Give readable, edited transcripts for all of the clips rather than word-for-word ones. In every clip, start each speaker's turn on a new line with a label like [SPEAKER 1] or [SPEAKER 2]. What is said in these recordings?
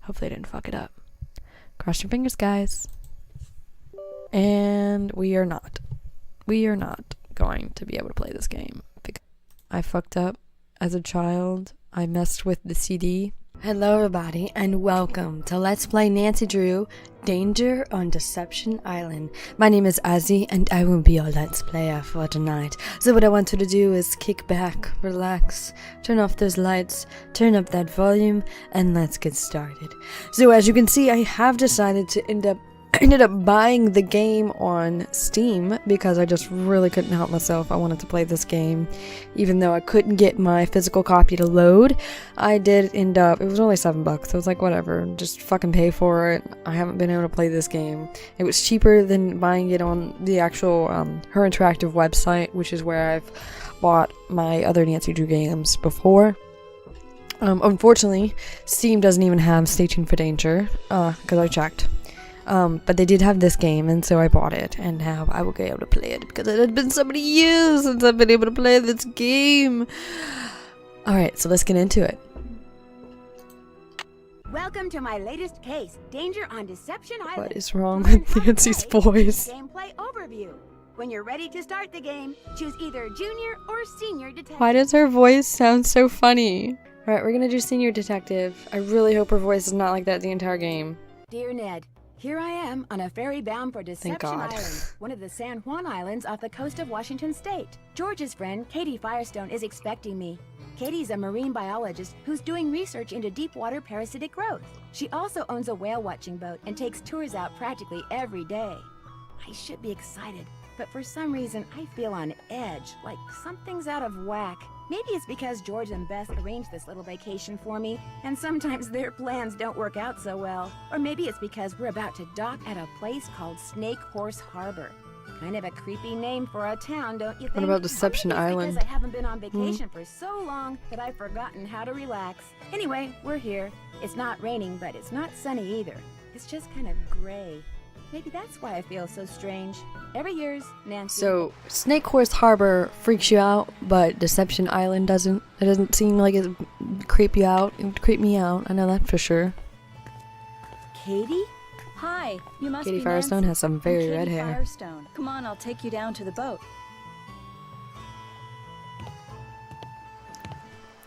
[SPEAKER 1] Hopefully I didn't fuck it up. Cross your fingers, guys. And we are not going to be able to play this game because I fucked up as a child. I messed with the CD. Hello everybody and welcome to Let's Play Nancy Drew Danger on Deception Island. My name is Azzy and I will be your Let's Player for tonight. So what I want you to do is kick back, relax, turn off those lights, turn up that volume, and let's get started. So as you can see, I have decided to ended up buying the game on Steam because I just really couldn't help myself. I wanted to play this game even though I couldn't get my physical copy to load. I did end up, it was only $7. I was like, whatever, just fucking pay for it. I haven't been able to play this game. It was cheaper than buying it on the actual Her Interactive website, which is where I've bought my other Nancy Drew games before. Unfortunately, Steam doesn't even have Stay Tuned for Danger because I checked. But they did have this game, and so I bought it, and now I will be able to play it, because it had been so many years since I've been able to play this game. Alright, so let's get into it.
[SPEAKER 2] Welcome to my latest case, Danger on Deception Island.
[SPEAKER 1] What is wrong with Nancy's voice?
[SPEAKER 2] Gameplay overview. When you're ready to start the game, choose either junior or senior detective.
[SPEAKER 1] Why does her voice sound so funny? Alright, we're gonna do senior detective. I really hope her voice is not like that the entire game.
[SPEAKER 2] Dear Ned, here I am on a ferry bound for Deception Island, one of the San Juan Islands off the coast of Washington State. George's friend, Katie Firestone, is expecting me. Katie's a marine biologist who's doing research into deep water parasitic growth. She also owns a whale watching boat and takes tours out practically every day. I should be excited, but for some reason I feel on edge, like something's out of whack. Maybe it's because George and Beth arranged this little vacation for me, and sometimes their plans don't work out so well. Or maybe it's because we're about to dock at a place called Snake Horse Harbor. Kind of a creepy name for a town, don't you think?
[SPEAKER 1] What about Deception Island?
[SPEAKER 2] Because I haven't been on vacation for so long that I've forgotten how to relax. Anyway, we're here. It's not raining, but it's not sunny either. It's just kind of gray. Maybe that's why I feel so strange. Every year's Nancy.
[SPEAKER 1] So, Snake Horse Harbor freaks you out, but Deception Island doesn't. It doesn't seem like it creep you out. It would creep me out. I know that for sure.
[SPEAKER 2] Katie?
[SPEAKER 3] Hi, you must
[SPEAKER 1] Katie
[SPEAKER 3] be
[SPEAKER 1] Firestone
[SPEAKER 3] Nancy.
[SPEAKER 1] has some very
[SPEAKER 3] I'm
[SPEAKER 1] red
[SPEAKER 3] Katie
[SPEAKER 1] hair.
[SPEAKER 3] Firestone. Come on, I'll take you down to the boat.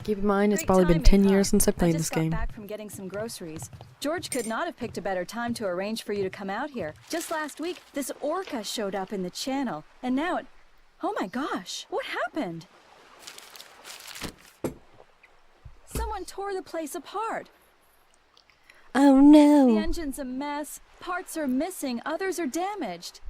[SPEAKER 1] Keep in mind, it's
[SPEAKER 3] Great
[SPEAKER 1] probably been
[SPEAKER 3] timing,
[SPEAKER 1] 10 years since I
[SPEAKER 3] I
[SPEAKER 1] played
[SPEAKER 3] just
[SPEAKER 1] this game.
[SPEAKER 3] got back from getting some groceries. George could not have picked a better time to arrange for you to come out here. Just last week, this orca showed up in the channel, and now it... Oh my gosh, what happened? Someone tore the place apart.
[SPEAKER 1] Oh
[SPEAKER 3] The
[SPEAKER 1] no!
[SPEAKER 3] engine's a mess, parts are missing, others are damaged.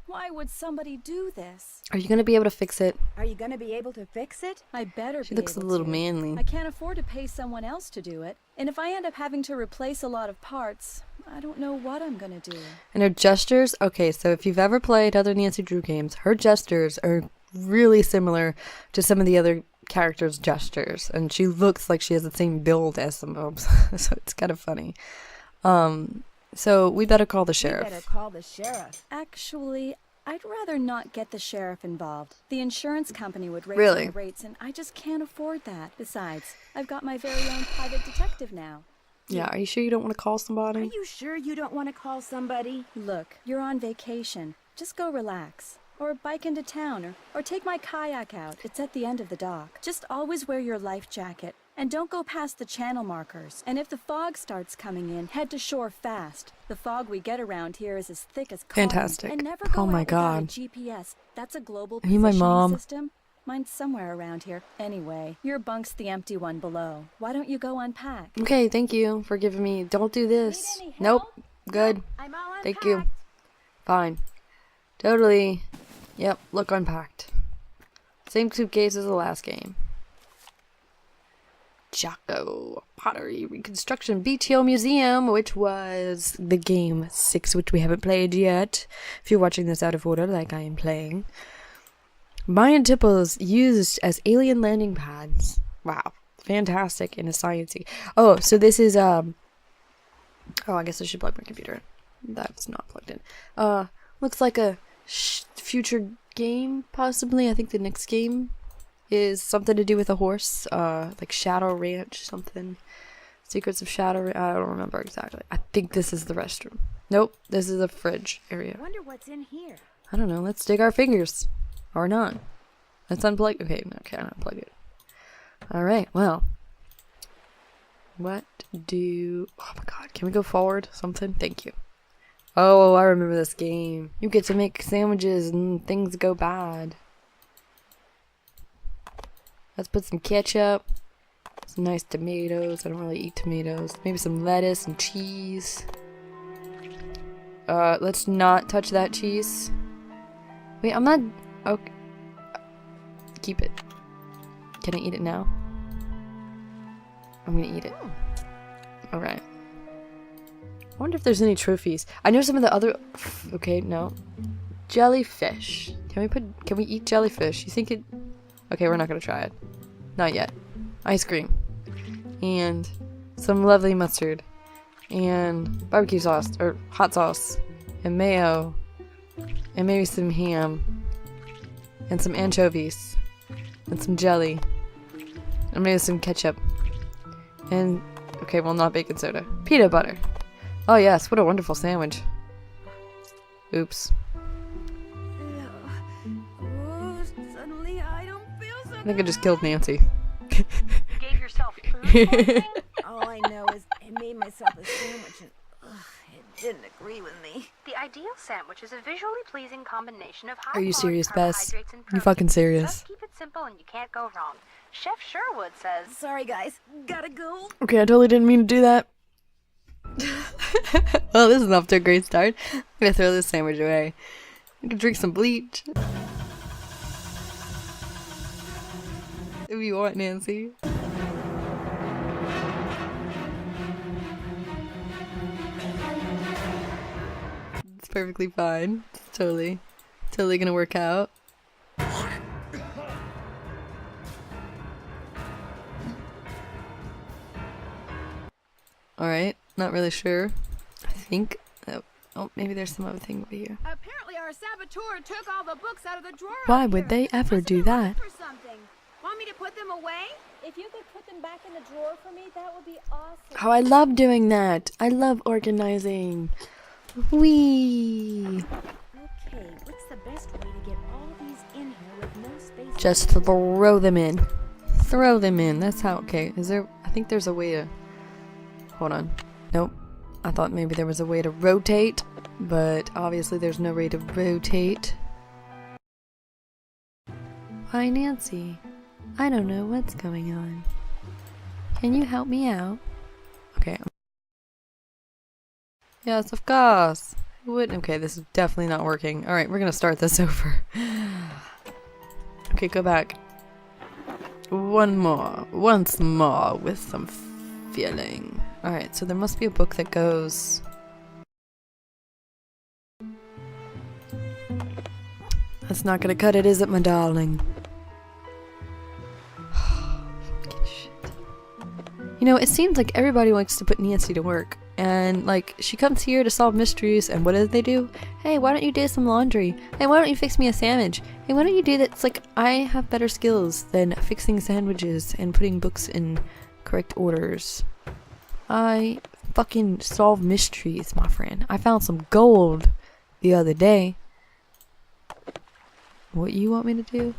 [SPEAKER 3] Why would somebody do this?
[SPEAKER 1] Are you gonna be able to fix it?
[SPEAKER 2] Are you gonna be able to fix it?
[SPEAKER 3] I better
[SPEAKER 1] She
[SPEAKER 3] be
[SPEAKER 1] looks a
[SPEAKER 3] able
[SPEAKER 1] little
[SPEAKER 3] to.
[SPEAKER 1] manly.
[SPEAKER 3] I can't afford to pay someone else to do it. And if I end up having to replace a lot of parts, I don't know what I'm gonna do.
[SPEAKER 1] And her gestures? Okay, so if you've ever played other Nancy Drew games, her gestures are really similar to some of the other characters' gestures. And she looks like she has the same build as some of them, so it's kind of funny. So we better call the
[SPEAKER 2] You
[SPEAKER 1] sheriff.
[SPEAKER 2] better call the sheriff.
[SPEAKER 3] Actually, I'd rather not get the sheriff involved. The insurance company would raise
[SPEAKER 1] Really?
[SPEAKER 3] my rates, and I just can't afford that. Besides, I've got my very own private detective now.
[SPEAKER 1] Yeah, are you sure you don't want to call
[SPEAKER 2] Are
[SPEAKER 1] somebody?
[SPEAKER 2] you sure you don't want to call somebody?
[SPEAKER 3] Look, you're on vacation. Just go relax. Or bike into town, or take my kayak out. It's at the end of the dock. Just always wear your life jacket. And don't go past the channel markers. And if the fog starts coming in, head to shore fast. The fog we get around here is as thick as cotton.
[SPEAKER 1] Fantastic.
[SPEAKER 3] And never go
[SPEAKER 1] Oh my
[SPEAKER 3] out without a
[SPEAKER 1] God.
[SPEAKER 3] GPS. That's a global
[SPEAKER 1] Are you my
[SPEAKER 3] positioning
[SPEAKER 1] mom?
[SPEAKER 3] system. Mine's somewhere around here. Anyway, your bunk's the empty one below. Why don't you go unpack?
[SPEAKER 1] Okay, thank you for giving me. Don't do this.
[SPEAKER 3] Need any
[SPEAKER 1] Nope.
[SPEAKER 3] help?
[SPEAKER 1] Good.
[SPEAKER 2] I'm all
[SPEAKER 1] Thank you.
[SPEAKER 2] unpacked.
[SPEAKER 1] Fine. Totally. Yep, look unpacked. Same suitcase as the last game. Jocko Pottery Reconstruction BTO Museum, which was the game 6, which we haven't played yet. If you're watching this out of order, like I am playing. Mayan temples used as alien landing pads. Wow. Fantastic in a sciencey. Oh, so this is, oh, I guess I should plug my computer in. That's not plugged in. Looks like a future game, possibly. I think the next game is something to do with a horse, like Shadow Ranch, something. Secrets of Shadow. I don't remember exactly. I think this is the restroom. Nope, this is the fridge area.
[SPEAKER 2] Wonder what's in here.
[SPEAKER 1] I don't know. Let's dig our fingers. Or not. Let's unplug. Okay, no, can't unplug it. Alright, well. What do... Oh my god, can we go forward? Something? Thank you. Oh, I remember this game. You get to make sandwiches and things go bad. Let's put some ketchup. Some nice tomatoes. I don't really eat tomatoes. Maybe some lettuce and cheese. Let's not touch that cheese. Wait, I'm not... Okay. Keep it. Can I eat it now? I'm gonna eat it. Alright. I wonder if there's any trophies. I know some of the other... Okay, no. Jellyfish. Can we eat jellyfish? You think it... Okay, we're not gonna try it. Not yet. Ice cream. And some lovely mustard. And barbecue sauce, or hot sauce. And mayo. And maybe some ham. And some anchovies. And some jelly. And maybe some ketchup. And, okay, well, not baking soda. Peanut butter. Oh yes, what a wonderful sandwich. Oops.
[SPEAKER 2] Suddenly I don't feel so
[SPEAKER 1] I think I just killed Nancy.
[SPEAKER 4] Gave yourself food poisoning?
[SPEAKER 2] All I know is I made myself a sandwich and it didn't agree with me.
[SPEAKER 4] The ideal sandwich is a visually pleasing combination of high
[SPEAKER 1] Are you serious, Bess?
[SPEAKER 4] carbohydrates and
[SPEAKER 1] You
[SPEAKER 4] protein.
[SPEAKER 1] fucking serious?
[SPEAKER 4] Just keep it simple and you can't go wrong. Chef Sherwood says...
[SPEAKER 2] Sorry guys, gotta go.
[SPEAKER 1] Okay, I totally didn't mean to do that. Well, this is off to a great start. I'm gonna throw this sandwich away. I can drink some bleach. If you want, Nancy. It's perfectly fine. It's totally gonna work out. Alright, not really sure. I think... Oh, maybe there's some other thing over here.
[SPEAKER 2] Apparently our saboteur took all the books out of the drawer.
[SPEAKER 1] Why would they ever do that?
[SPEAKER 2] For something. Want me to put them away?
[SPEAKER 3] If you could put them back in the drawer for me, that would be awesome.
[SPEAKER 1] Oh, I love doing that. I love organizing. Whee!
[SPEAKER 2] Okay, what's the best way to get all these in here with no space?
[SPEAKER 1] Just throw them in. Throw them in. That's how... Okay, is there... I think there's a way to... Hold on. Nope. I thought maybe there was a way to rotate, but obviously there's no way to rotate. Hi, Nancy. I don't know what's going on. Can you help me out? Okay. Yes, of course. Who wouldn't? Okay, this is definitely not working. Alright, we're gonna start this over. Okay, go back. Once more with some feeling. Alright, so there must be a book that goes... That's not gonna cut it, is it, my darling? Fucking shit. You know, it seems like everybody likes to put Nancy to work. And, like, she comes here to solve mysteries, and what do they do? Hey, why don't you do some laundry? Hey, why don't you fix me a sandwich? Hey, why don't you do that? It's like, I have better skills than fixing sandwiches and putting books in correct orders. I fucking solve mysteries, my friend. I found some gold the other day. What you want me to do?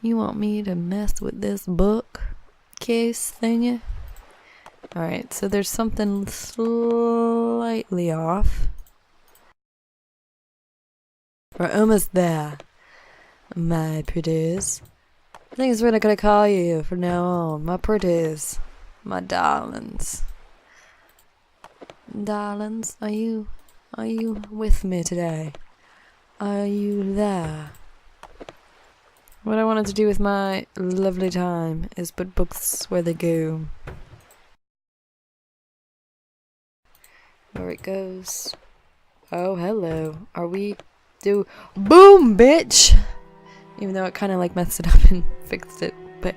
[SPEAKER 1] You want me to mess with this book case thingy? Alright, so there's something slightly off. We're almost there, my pretties. I think it's what I'm gonna call you from now on. My pretties. My darlings. Darlings, are you with me today? Are you there? What I wanted to do with my lovely time is put books where they go. There it goes. Oh, hello. Are we do boom, bitch? Even though it kind of like messed it up and fixed it, but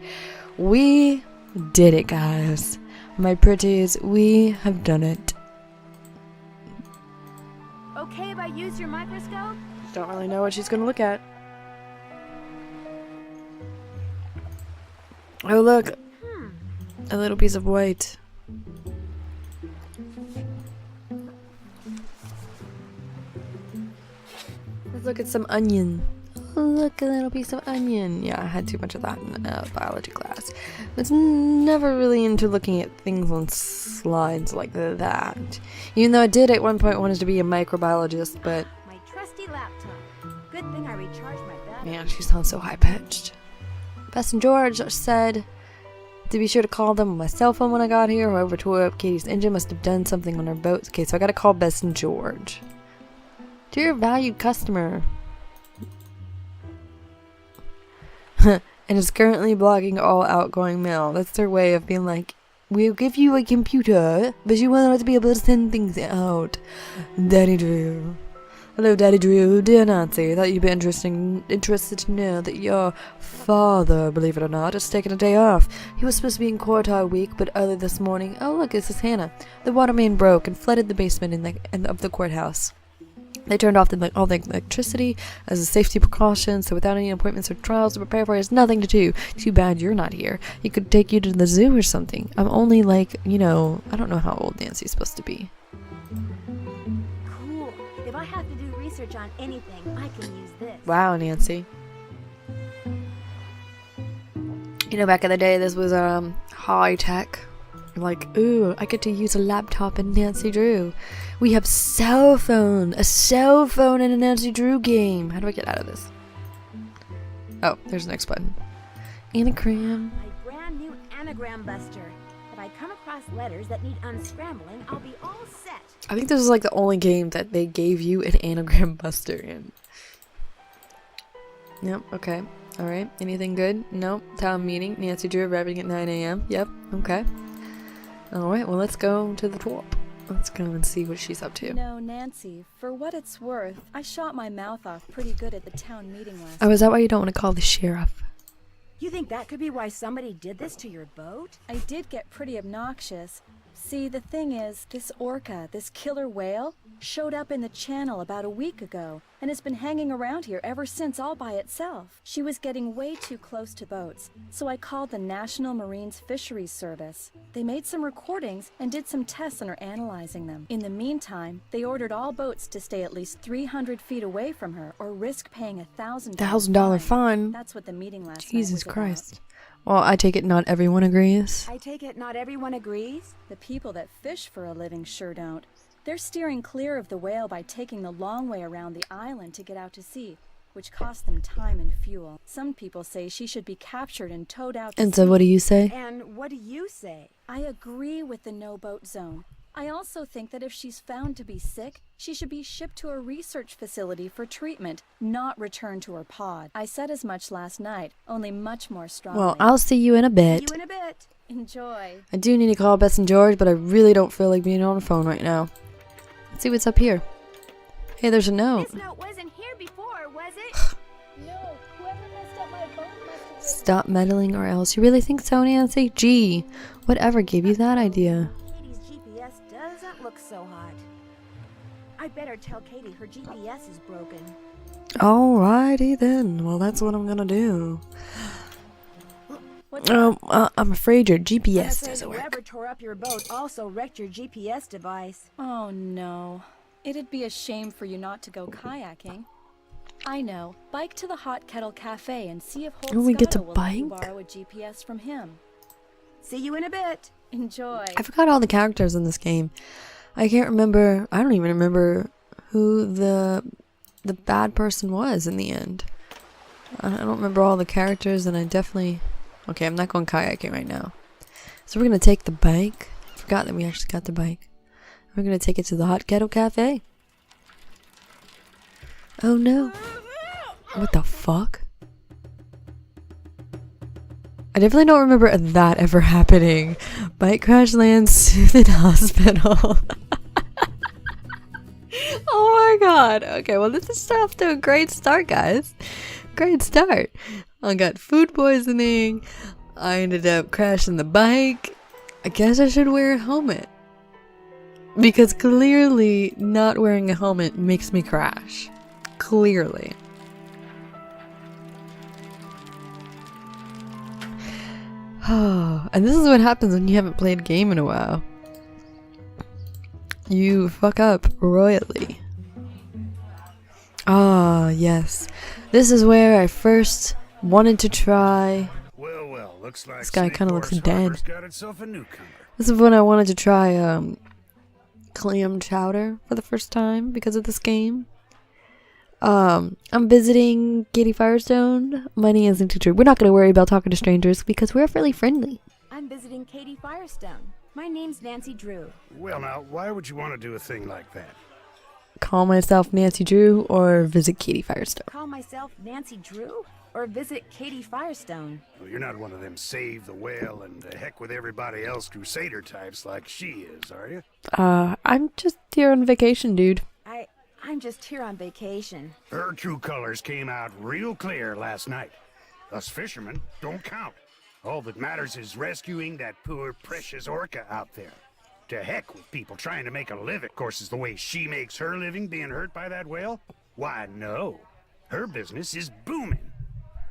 [SPEAKER 1] we did it, guys. My pretties, we have done it.
[SPEAKER 2] Okay if I use your microscope?
[SPEAKER 1] Don't really know what she's gonna look at. Oh, look. A little piece of white. Let's look at some onion. Oh, look, a little piece of onion. Yeah, I had too much of that in biology class. I was never really into looking at things on slides like that. Even though I did at one point wanted to be a microbiologist, but...
[SPEAKER 2] My trusty laptop. Good thing I recharged my battery.
[SPEAKER 1] Man, she sounds so high-pitched. Bess and George said to be sure to call them on my cell phone when I got here. Whoever tore up Katie's engine must have done something on our boat. Okay, so I gotta call Bess and George. Dear valued customer. And is currently blocking all outgoing mail. That's their way of being like, we'll give you a computer, but you want to be able to send things out. Daddy Drew. Hello, Daddy Drew. Dear Nancy, thought you'd be interested to know that your father, believe it or not, has taken a day off. He was supposed to be in court all week, but early this morning, oh look, this is Hannah. The water main broke and flooded the basement of the courthouse. They turned off all the electricity as a safety precaution, so without any appointments or trials to prepare for, there's nothing to do. Too bad you're not here. He could take you to the zoo or something. I'm only like, I don't know how old Nancy's supposed to be.
[SPEAKER 2] Cool. If I have to do research on anything, I can use this.
[SPEAKER 1] Wow, Nancy. Back in the day, this was high tech. Like, ooh, I get to use a laptop in Nancy Drew. We have a cell phone in a Nancy Drew game. How do I get out of this? Oh, there's the next button. Anagram.
[SPEAKER 2] My brand new anagram buster. If I come across letters that need unscrambling, I'll be all set.
[SPEAKER 1] I think this is like the only game that they gave you an anagram buster in. Yep, okay. Alright, anything good? Nope. Town meeting. Nancy Drew arriving at 9 a.m. Yep, okay. Alright, well let's go to the top. Let's go and see what she's up to.
[SPEAKER 3] Nancy, for what it's worth, I shot my mouth off pretty good at the town meeting last
[SPEAKER 1] Oh, is that why you don't want to call the sheriff?
[SPEAKER 2] You think that could be why somebody did this to your boat?
[SPEAKER 3] I did get pretty obnoxious. See, the thing is, this orca, this killer whale, showed up in the channel about a week ago and has been hanging around here ever since all by itself. She was getting way too close to boats, so I called the National Marines Fisheries Service. They made some recordings and did some tests and are analyzing them. In the meantime, they ordered all boats to stay at least 300 feet away from her or risk paying a $1,000
[SPEAKER 1] fine.
[SPEAKER 3] That's what the meeting last night
[SPEAKER 1] Jesus
[SPEAKER 3] was
[SPEAKER 1] Christ. Well, I take it not everyone agrees.
[SPEAKER 2] I take it not everyone agrees?
[SPEAKER 3] The people that fish for a living sure don't. They're steering clear of the whale by taking the long way around the island to get out to sea, which costs them time and fuel. Some people say she should be captured and towed out to sea.
[SPEAKER 1] And so what do you say?
[SPEAKER 2] And what do you say?
[SPEAKER 3] I agree with the no-boat zone. I also think that if she's found to be sick, she should be shipped to a research facility for treatment, not returned to her pod. I said as much last night, only much more strongly.
[SPEAKER 1] Well, I'll see you in a bit.
[SPEAKER 2] See you in a bit.
[SPEAKER 3] Enjoy.
[SPEAKER 1] I do need to call Bess and George, but I really don't feel like being on the phone right now. Let's see what's up here. Hey, there's a note.
[SPEAKER 2] This note wasn't here before, was it?
[SPEAKER 3] No, whoever messed up my boat must have...
[SPEAKER 1] Stop meddling or else. You really think so, Nancy? Gee, whatever gave you that idea?
[SPEAKER 2] Katie's GPS doesn't look so hot. I better tell Katie her GPS is broken.
[SPEAKER 1] Alrighty then. Well, that's what I'm gonna do. I'm afraid your GPS doesn't work.
[SPEAKER 2] Whoever tore up your boat also wrecked your GPS device.
[SPEAKER 3] Oh no. It'd be a shame for you not to go kayaking. I know. Bike to the Hot Kettle Cafe and see if Holt
[SPEAKER 1] we get to
[SPEAKER 3] Scotto will let you
[SPEAKER 1] bike?
[SPEAKER 3] borrow a GPS from him.
[SPEAKER 2] See you in a bit.
[SPEAKER 3] Enjoy.
[SPEAKER 1] I forgot all the characters in this game. I can't remember. I don't even remember who the bad person was in the end. I don't remember all the characters, and I definitely... Okay, I'm not going kayaking right now. So we're going to take the bike. I forgot that we actually got the bike. We're going to take it to the Hot Kettle Cafe. Oh no. What the fuck? I definitely don't remember that ever happening. Bike crash lands, soothed in hospital. Oh my god. Okay, well this is off to a great start, guys. Great start. I got food poisoning. I ended up crashing the bike. I guess I should wear a helmet. Because clearly not wearing a helmet makes me crash. Clearly. And this is what happens when you haven't played a game in a while. You fuck up royally. Ah, yes. This is where I first wanted to try.
[SPEAKER 5] Well, looks like
[SPEAKER 1] This guy kind of looks dead.
[SPEAKER 5] got itself a newcomer.
[SPEAKER 1] This is when I wanted to try clam chowder for the first time because of this game. I'm visiting Katie Firestone. My name is teacher. We're not going to worry about talking to strangers because we're fairly friendly.
[SPEAKER 2] I'm visiting Katie Firestone. My name's Nancy Drew.
[SPEAKER 5] Well, now, why would you want to do a thing like that?
[SPEAKER 1] Call myself Nancy Drew or visit Katie Firestone.
[SPEAKER 2] Call myself Nancy Drew? Or visit Katie Firestone?
[SPEAKER 5] Well, you're not one of them save the whale and the heck with everybody else crusader types like she is, are you?
[SPEAKER 1] I'm just here on vacation, dude.
[SPEAKER 2] I'm just here on vacation.
[SPEAKER 5] Her true colors came out real clear last night. Us fishermen don't count. All that matters is rescuing that poor, precious orca out there. To heck with people trying to make a living. Of course, is the way she makes her living being hurt by that whale? Why, no. Her business is booming.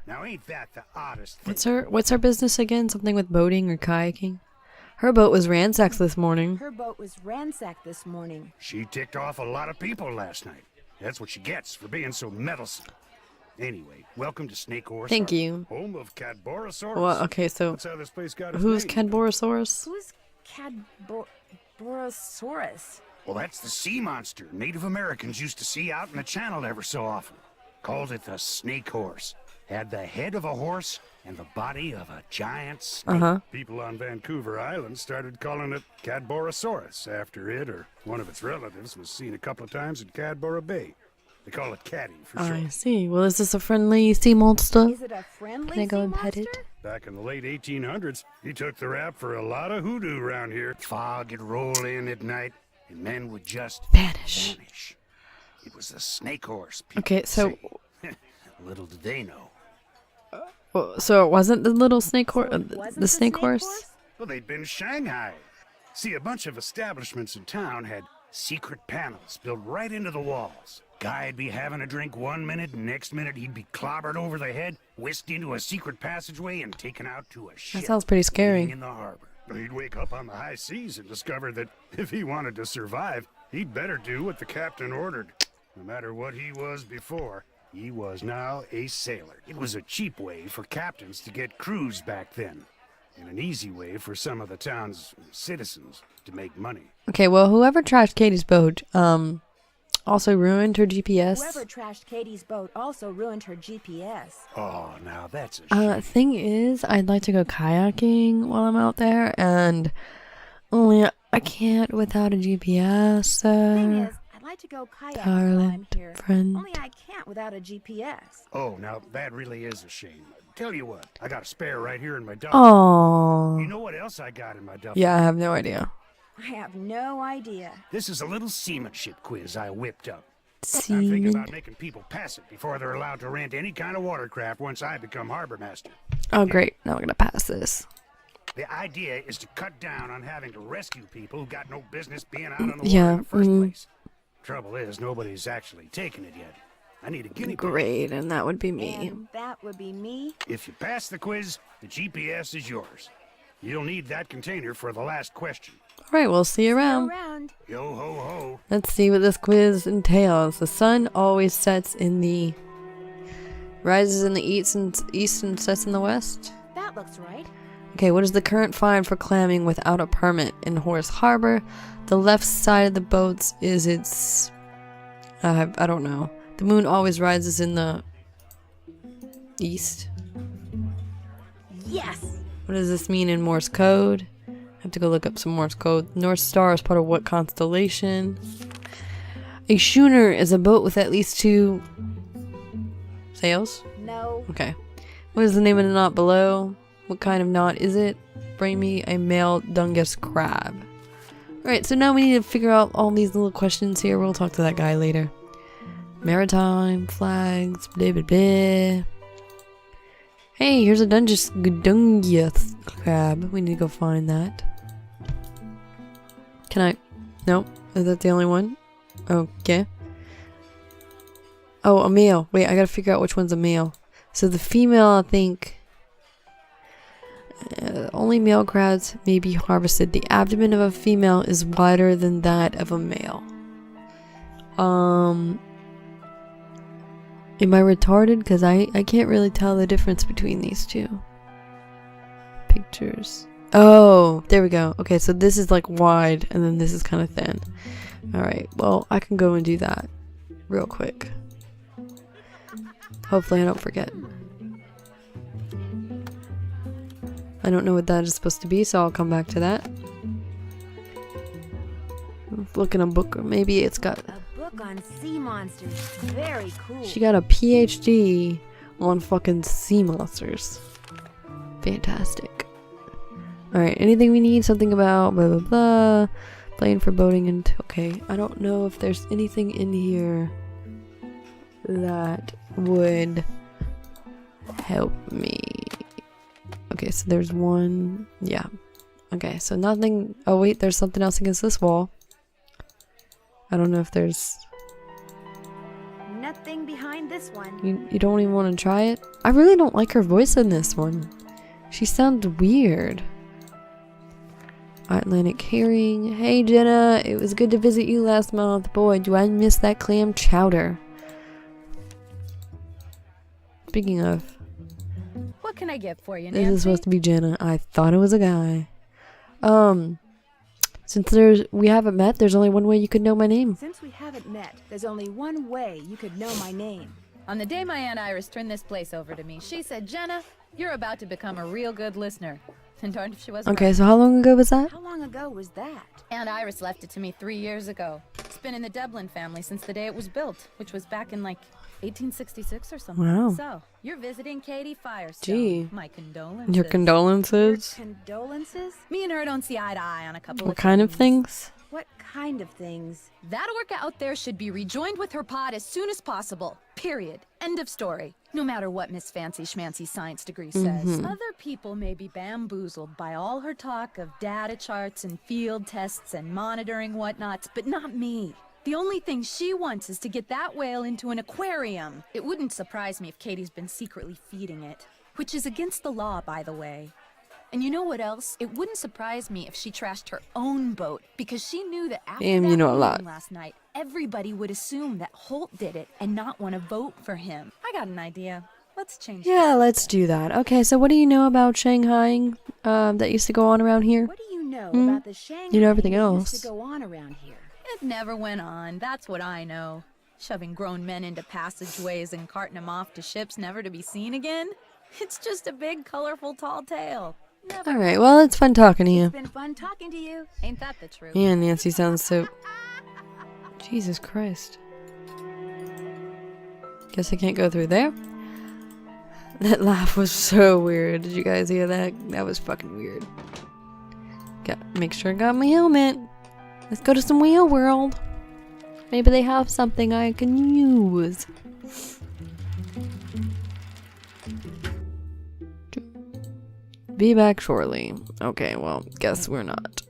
[SPEAKER 5] Now, ain't that the oddest thing?
[SPEAKER 1] What's her business again? Something with boating or kayaking? Her boat was ransacked this morning.
[SPEAKER 2] Her boat was ransacked this morning.
[SPEAKER 5] She ticked off a lot of people last night. That's what she gets for being so meddlesome. Anyway, welcome to Snake Horse.
[SPEAKER 1] Thank you.
[SPEAKER 5] Home of Cadborosaurus.
[SPEAKER 1] Well, okay, so
[SPEAKER 5] That's how this place got its
[SPEAKER 1] who's
[SPEAKER 5] name.
[SPEAKER 1] Cadborosaurus?
[SPEAKER 2] Who's Cadborosaurus?
[SPEAKER 5] Well, that's the sea monster Native Americans used to see out in the channel ever so often. Called it the snake horse. Had the head of a horse and the body of a giant snake. People on Vancouver Island started calling it Cadborosaurus after it or one of its relatives was seen a couple of times in Cadboro Bay. They call it Caddy for short.
[SPEAKER 1] I see. Well, is this a friendly sea monster?
[SPEAKER 2] Is it a friendly
[SPEAKER 1] Can I go
[SPEAKER 2] sea
[SPEAKER 1] and pet
[SPEAKER 2] monster?
[SPEAKER 1] it?
[SPEAKER 5] Back in the late 1800s, he took the rap for a lot of hoodoo around here. Fog would roll in at night, and men would just
[SPEAKER 1] Vanish.
[SPEAKER 5] It was the snake horse. People
[SPEAKER 1] Okay, so
[SPEAKER 5] say. Little did they know.
[SPEAKER 1] so it wasn't the little snake horse,
[SPEAKER 2] So it wasn't
[SPEAKER 1] the snake horse?
[SPEAKER 5] Well, they'd been Shanghai. See, a bunch of establishments in town had secret panels built right into the walls. Guy'd be having a drink one minute, and next minute he'd be clobbered over the head, whisked into a secret passageway, and taken out to a ship.
[SPEAKER 1] That sounds pretty scary.
[SPEAKER 5] waiting in the harbor. He'd wake up on the high seas and discover that if he wanted to survive, he'd better do what the captain ordered. No matter what he was before, he was now a sailor. It was a cheap way for captains to get crews back then, and an easy way for some of the town's citizens to make money.
[SPEAKER 1] Okay, well, whoever trashed Katie's boat, also ruined her GPS.
[SPEAKER 2] Whoever trashed Katie's boat also ruined her GPS.
[SPEAKER 5] Oh, now that's a shame.
[SPEAKER 1] Thing is, I'd like to go kayaking while I'm out there, and only I can't without a GPS.
[SPEAKER 2] Thing is, I'd like to go kayaking while I'm
[SPEAKER 1] darling
[SPEAKER 2] here.
[SPEAKER 1] friend.
[SPEAKER 2] Only I can't without a GPS.
[SPEAKER 5] Oh, now that really is a shame. Tell you what, I got a spare right here in my duffel.
[SPEAKER 1] Oh,
[SPEAKER 5] You know what else I got in my duffel?
[SPEAKER 1] yeah, I have no idea.
[SPEAKER 2] I have no idea.
[SPEAKER 5] This is a little seamanship quiz I whipped up. I'm
[SPEAKER 1] Seaman.
[SPEAKER 5] thinking about making people pass it before they're allowed to rent any kind of watercraft once I become harbor master.
[SPEAKER 1] Oh, great. Now we're gonna pass this.
[SPEAKER 5] The idea is to cut down on having to rescue people who got no business being out on the water
[SPEAKER 1] Yeah,
[SPEAKER 5] in the first place. Trouble is, nobody's actually taken it yet. I need a guinea pig.
[SPEAKER 1] Great, and that would be me.
[SPEAKER 2] And that would be me.
[SPEAKER 5] If you pass the quiz, the GPS is yours. You'll need that container for the last question.
[SPEAKER 1] All right, we'll see you around.
[SPEAKER 2] Around.
[SPEAKER 5] Yo ho ho.
[SPEAKER 1] Let's see what this quiz entails. The sun always sets in the... rises in the east and sets in the west.
[SPEAKER 2] That looks right.
[SPEAKER 1] Okay, what is the current fine for clamming without a permit in Horse Harbor? The left side of the boats is its... I don't know. The moon always rises in the... east.
[SPEAKER 2] Yes.
[SPEAKER 1] What does this mean in Morse code? I have to go look up some Morse code. North Star is part of what constellation? A schooner is a boat with at least 2 sails.
[SPEAKER 2] No.
[SPEAKER 1] Okay. What is the name of the knot below? What kind of knot is it? Bring me a male Dungus crab. Alright, so now we need to figure out all these little questions here. We'll talk to that guy later. Maritime, flags, blah blah blah. Hey, here's a Dungus crab. We need to go find that. Can I? No? Is that the only one? Okay. Oh, a male. Wait, I gotta figure out which one's a male. So the female, I think... Only male crabs may be harvested. The abdomen of a female is wider than that of a male. Am I retarded? Because I can't really tell the difference between these two. Pictures. Oh, there we go. Okay, so this is like wide and then this is kind of thin. Alright, well, I can go and do that real quick. Hopefully I don't forget. I don't know what that is supposed to be, so I'll come back to that. Look in a book, maybe it's got...
[SPEAKER 2] A book on sea monsters. Very cool.
[SPEAKER 1] She got a PhD on fucking sea monsters. Fantastic. Alright, anything we need? Something about blah blah blah. Plane for boating and... Okay, I don't know if there's anything in here that would help me. Okay, so there's one... Yeah. Okay, so nothing... Oh wait, there's something else against this wall. I don't know if there's...
[SPEAKER 2] Nothing behind this one.
[SPEAKER 1] You don't even want to try it? I really don't like her voice in this one. She sounds weird. Atlantic herring. Hey Jenna, it was good to visit you last month. Boy, do I miss that clam chowder. Speaking of,
[SPEAKER 3] What can I get for you,
[SPEAKER 1] this
[SPEAKER 3] Nancy?
[SPEAKER 1] is supposed to be Jenna. I thought it was a guy. Since we haven't met, there's only one way you could know my name.
[SPEAKER 2] Since we haven't met, there's only one way you could know my name.
[SPEAKER 6] On the day my Aunt Iris turned this place over to me, she said, Jenna, you're about to become a real good listener. And darned if she wasn't
[SPEAKER 1] Okay,
[SPEAKER 6] right.
[SPEAKER 1] so how long ago was that?
[SPEAKER 2] How long ago was that?
[SPEAKER 6] Aunt Iris left it to me 3 years ago. It's been in the Dublin family since the day it was built, which was back in like 1866 or something.
[SPEAKER 1] Wow.
[SPEAKER 6] So, you're visiting Katie Firestone.
[SPEAKER 1] Gee.
[SPEAKER 6] My condolences.
[SPEAKER 1] Your condolences?
[SPEAKER 2] Condolences?
[SPEAKER 6] Me and her don't see eye to eye on a couple
[SPEAKER 1] What
[SPEAKER 6] of
[SPEAKER 1] kind of things?
[SPEAKER 2] What kind of things?
[SPEAKER 6] That orca out there should be rejoined with her pod as soon as possible. Period. End of story. No matter what Miss Fancy Schmancy science degree says. Other people may be bamboozled by all her talk of data charts and field tests and monitoring whatnots, but not me. The only thing she wants is to get that whale into an aquarium. It wouldn't surprise me if Katie's been secretly feeding it. Which is against the law, by the way. And you know what else? It wouldn't surprise me if she trashed her own boat, because she knew that after
[SPEAKER 1] Damn,
[SPEAKER 6] that
[SPEAKER 1] you know a
[SPEAKER 6] meeting
[SPEAKER 1] lot.
[SPEAKER 6] last night, everybody would assume that Holt did it and not want to vote for him. I got an idea. Let's change
[SPEAKER 1] Yeah,
[SPEAKER 6] this.
[SPEAKER 1] let's do that. Okay, so what do you know about Shanghaiing that used to go on around here?
[SPEAKER 2] What do you know about the Shanghai
[SPEAKER 1] You know everything
[SPEAKER 2] that
[SPEAKER 1] else.
[SPEAKER 2] used to go on around here?
[SPEAKER 6] It never went on. That's what I know. Shoving grown men into passageways and carting them off to ships never to be seen again. It's just a big, colorful, tall tale. Never.
[SPEAKER 1] Alright, well, it's fun talking to you.
[SPEAKER 2] It's been fun talking to you.
[SPEAKER 6] Ain't that the truth?
[SPEAKER 1] Yeah, Nancy sounds so... Jesus Christ. Guess I can't go through there. That laugh was so weird. Did you guys hear that? That was fucking weird. Make sure I got my helmet. Let's go to some wheel world. Maybe they have something I can use. Be back shortly. Okay, well, guess we're not.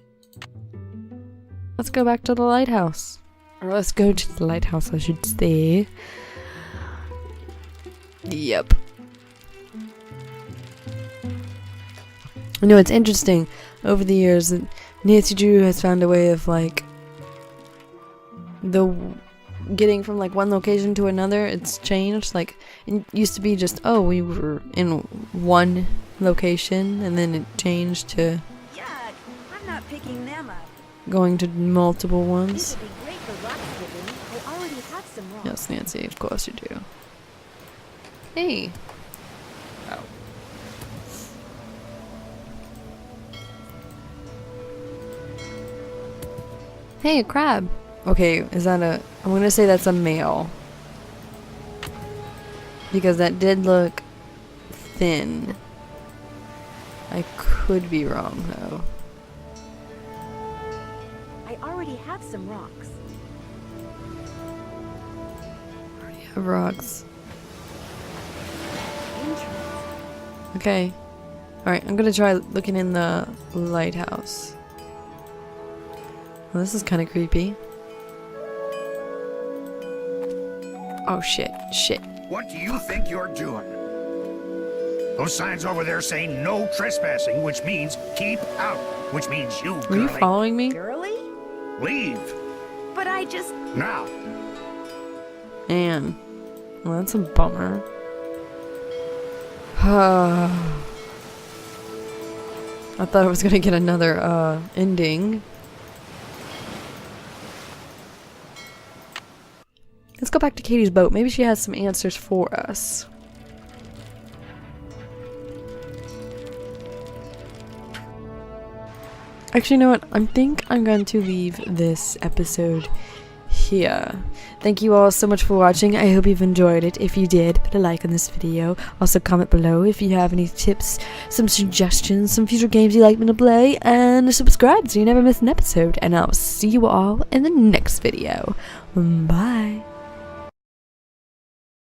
[SPEAKER 1] Let's go back to the lighthouse. Or let's go to the lighthouse, I should say. Yep. You know, it's interesting. Over the years, that Nancy Drew has found a way of, like, getting from, like, one location to another. It's changed. Like, it used to be just, oh, we were in one location, and then it changed to
[SPEAKER 2] Yuck! I'm not picking them up.
[SPEAKER 1] going to multiple
[SPEAKER 2] These
[SPEAKER 1] ones.
[SPEAKER 2] would be great for rock skipping. I already have some rocks.
[SPEAKER 1] Yes, Nancy, of course you do. Hey. Oh. Hey, a crab. Okay, is that a... I'm gonna say that's a male. Because that did look thin. I could be wrong, though.
[SPEAKER 2] I already have some rocks.
[SPEAKER 1] Have rocks.
[SPEAKER 2] Interesting.
[SPEAKER 1] Okay. Alright, I'm gonna try looking in the lighthouse. Well, this is kind of creepy. Oh shit, shit.
[SPEAKER 5] What do you think you're doing? Those signs over there say no trespassing, which means keep out, which means you,
[SPEAKER 1] Are you
[SPEAKER 5] girlie,
[SPEAKER 1] following me?
[SPEAKER 2] Girly?
[SPEAKER 5] leave.
[SPEAKER 2] But I just...
[SPEAKER 5] Now.
[SPEAKER 1] Man. Well, that's a bummer. I thought I was gonna get another, ending. Let's go back to Katie's boat. Maybe she has some answers for us. Actually, you know what? I think I'm going to leave this episode here. Thank you all so much for watching. I hope you've enjoyed it. If you did, put a like on this video. Also comment below if you have any tips, some suggestions, some future games you'd like me to play, and subscribe so you never miss an episode. And I'll see you all in the next video. Bye.